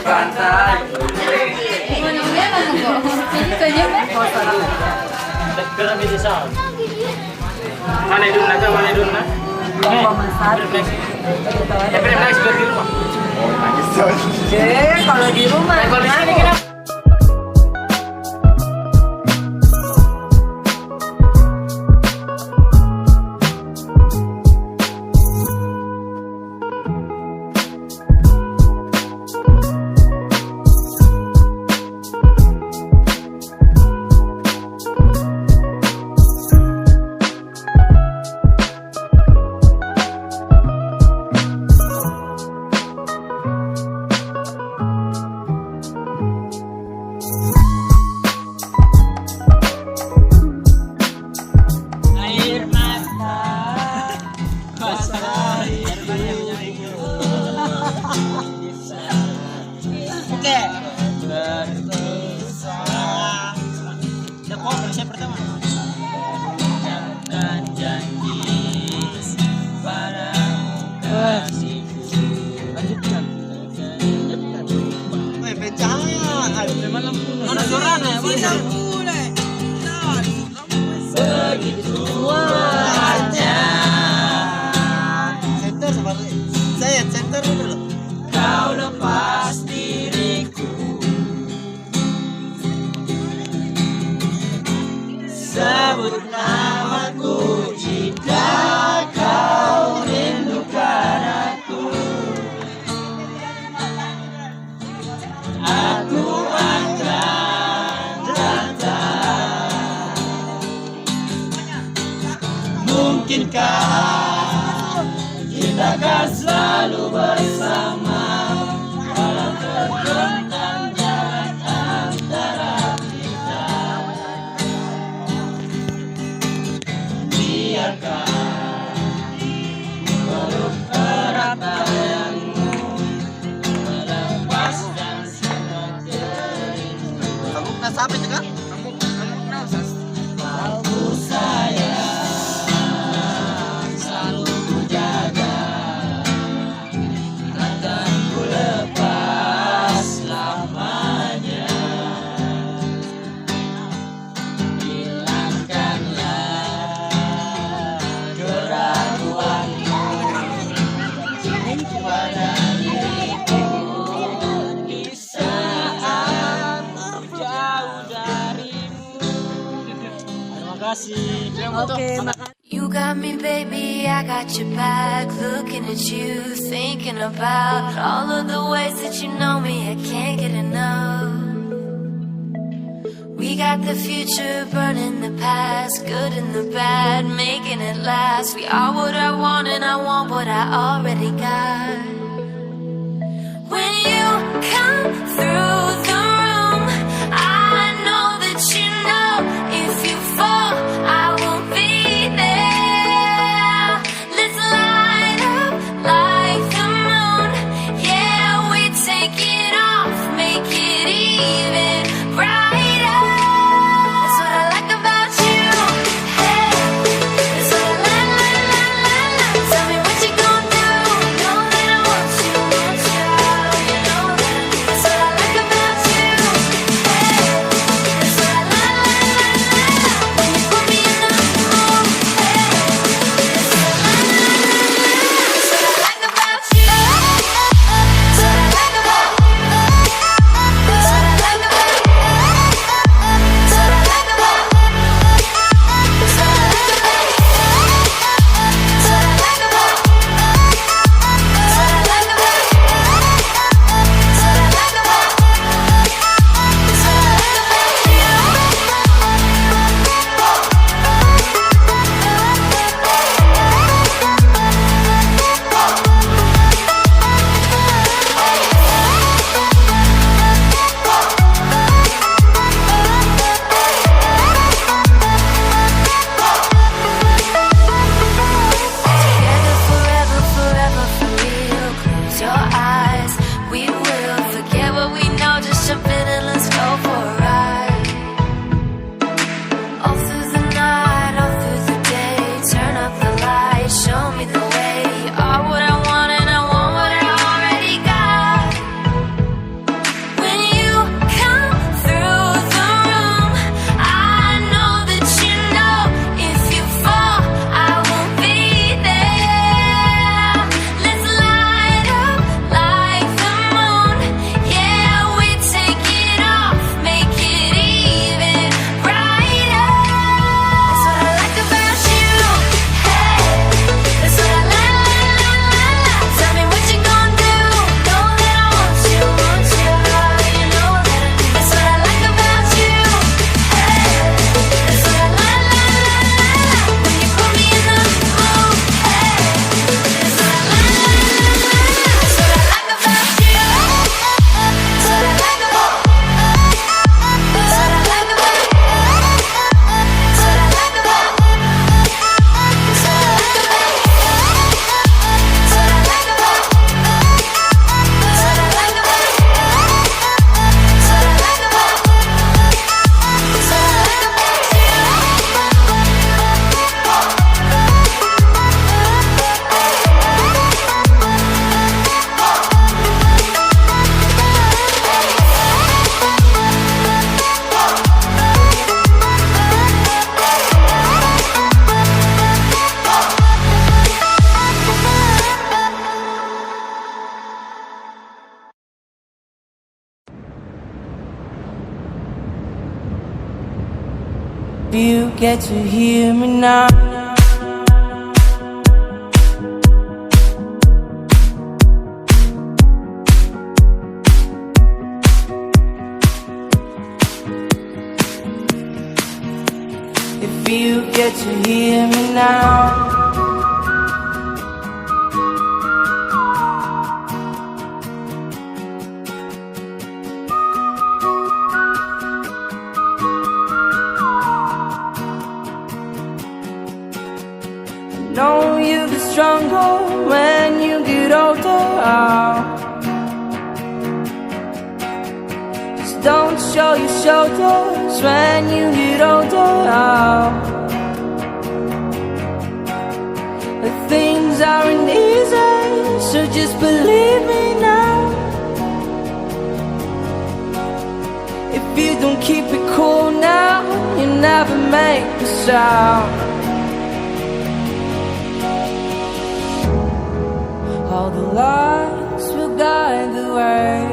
pantai. Mana itu naga, mana itu naga? Refleks di rumah. Kalau di rumah. Kalau di sini kenapa? Mungkinkah kita akan selalu bersama walau terbentang jarak antara kita. Biarkan peluk erat bayangmu melepaskan semua kerinduan. Kamu pernah sampai juga? Kamu pernah usas? Aku sayang. Okay, you got me, baby, I got your back. Looking at you, thinking about all of the ways that you know me. I can't get enough. We got the future, burning the past, good and the bad, making it last. We are what I want and I want what I already got. When you come through the room, I know that you know if you fall, I will be there. Let's light up like the moon. Yeah, we take it off, make it even brighter. That's what I like about you. Hey, that's what I like. Tell me what you gonna do. Know that I want you, want you. You know you get to hear me now. If you get to hear me now. Know you get stronger when you get older. Just don't show your shoulders when you get older. But things aren't easy, so just believe me now. If you don't keep it cool now, you never make a sound. All the lights will guide the way.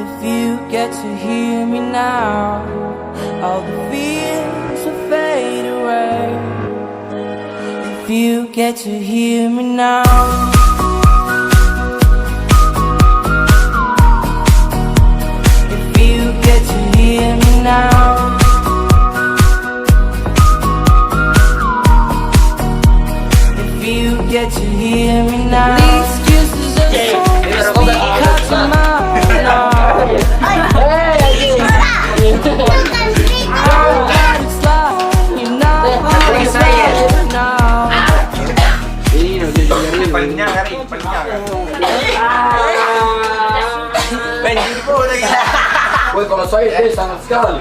If you get to hear me now, all the fears will fade away. If you get to hear me now. If you get to hear me now. Get to hear me now. These excuses are so sweet, cut to my heart. Don't let it slide, you're not gonna slide now. Palingnya kali, palingnya kan. Woi, kalau saya ini sangat sekali.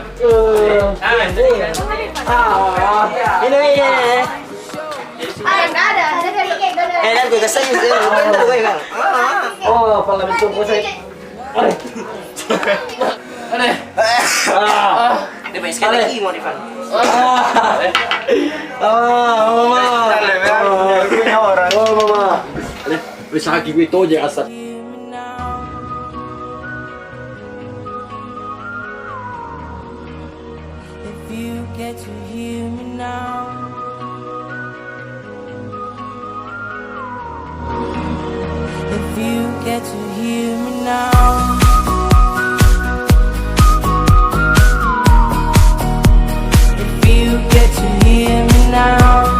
Ini. Enggak ada kayak gak ada. Dan gue kesana itu, bener gue bang. Oh, parlamento po saya. Aneh. Dia main sekali lagi mau Ivan. Mama. Oh, mama. Bisa kaki gue itu aja asal. If you get to hear me now. If you get to hear me now. If you get to hear me now.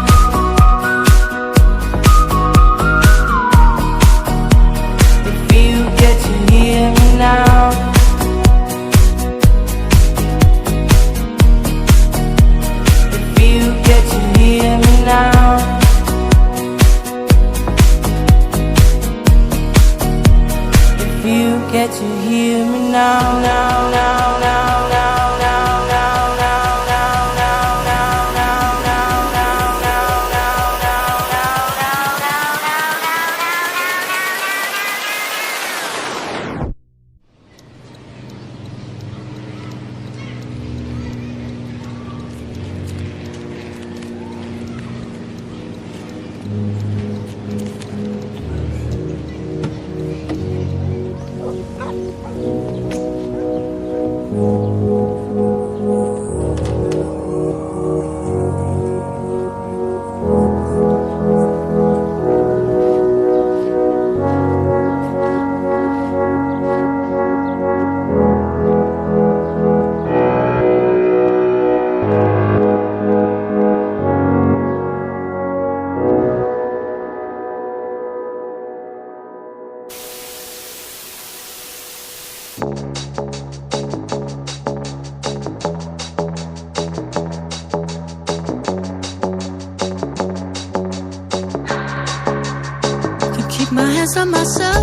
If you get to hear me now. If you get to hear me now. You get to hear me now, now, now, now, now, now, now, now, now, now, now, now, now, now, now, Keep my hands on myself.